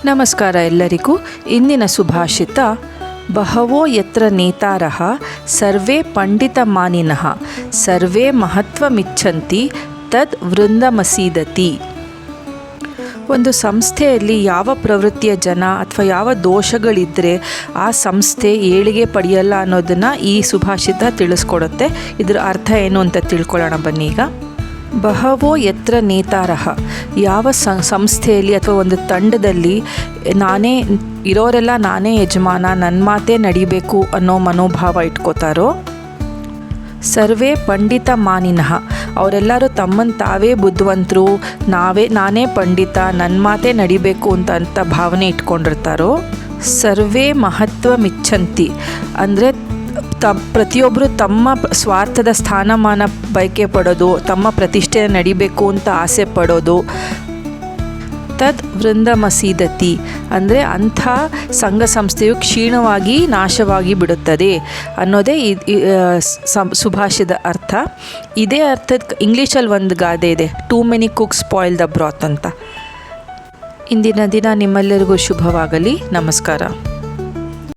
ನಮಸ್ಕಾರ ಎಲ್ಲರಿಗೂ. ಇಂದಿನ ಸುಭಾಷಿತ ಬಹವೋ ಯತ್ರ ನೇತಾರಃ ಸರ್ವೇ ಪಂಡಿತಮಾನಿನಃ ಸರ್ವೇ ಮಹತ್ವಮಿಚ್ಛಂತಿ ತದ್ ವೃಂದಮಸೀದತಿ. ಒಂದು ಸಂಸ್ಥೆಯಲ್ಲಿ ಯಾವ ಪ್ರವೃತ್ತಿಯ ಜನ ಅಥವಾ ಯಾವ ದೋಷಗಳಿದ್ದರೆ ಆ ಸಂಸ್ಥೆ ಏಳಿಗೆ ಪಡೆಯಲ್ಲ ಅನ್ನೋದನ್ನು ಈ ಸುಭಾಷಿತ ತಿಳಿಸ್ಕೊಡುತ್ತೆ. ಇದರ ಅರ್ಥ ಏನು ಅಂತ ತಿಳ್ಕೊಳ್ಳೋಣ ಬನ್ನಿ. ಈಗ ಬಹವೋ ಯತ್ರ ನೇತಾರಃ, ಯಾವ ಸಂಸ್ಥೆಯಲ್ಲಿ ಅಥವಾ ಒಂದು ತಂಡದಲ್ಲಿ ನಾನೇ ಯಜಮಾನ, ನನ್ನ ಮಾತೇ ನಡಿಬೇಕು ಅನ್ನೋ ಮನೋಭಾವ ಇಟ್ಕೋತಾರೋ, ಸರ್ವೇ ಪಂಡಿತ ಮಾನಿನಃ, ಅವರೆಲ್ಲರೂ ತಮ್ಮನ್ನು ತಾವೇ ಬುದ್ಧಿವಂತರು, ನಾನೇ ಪಂಡಿತ, ನನ್ನ ಮಾತೇ ನಡಿಬೇಕು ಅಂತ ಭಾವನೆ ಇಟ್ಕೊಂಡಿರ್ತಾರೋ, ಸರ್ವೇ ಮಹತ್ವಮಿಚ್ಛಂತಿ ಅಂದರೆ ಪ್ರತಿಯೊಬ್ಬರು ತಮ್ಮ ಸ್ವಾರ್ಥದ ಸ್ಥಾನಮಾನ ಬಯಕೆ ಪಡೋದು, ತಮ್ಮ ಪ್ರತಿಷ್ಠೆ ನಡಿಬೇಕು ಅಂತ ಆಸೆ ಪಡೋದು, ತದ್ ವೃಂದಮಸೀದತಿ ಅಂದರೆ ಅಂಥ ಸಂಘ ಸಂಸ್ಥೆಯು ಕ್ಷೀಣವಾಗಿ ನಾಶವಾಗಿ ಬಿಡುತ್ತದೆ ಅನ್ನೋದೇ ಸುಭಾಷಿತ ಅರ್ಥ. ಇದೇ ಅರ್ಥದ ಇಂಗ್ಲೀಷಲ್ಲಿ ಒಂದು ಗಾದೆ ಇದೆ, too many cooks spoil the ಬ್ರಾತ್ ಅಂತ. ಇಂದಿನ ದಿನ ನಿಮ್ಮೆಲ್ಲರಿಗೂ ಶುಭವಾಗಲಿ. ನಮಸ್ಕಾರ.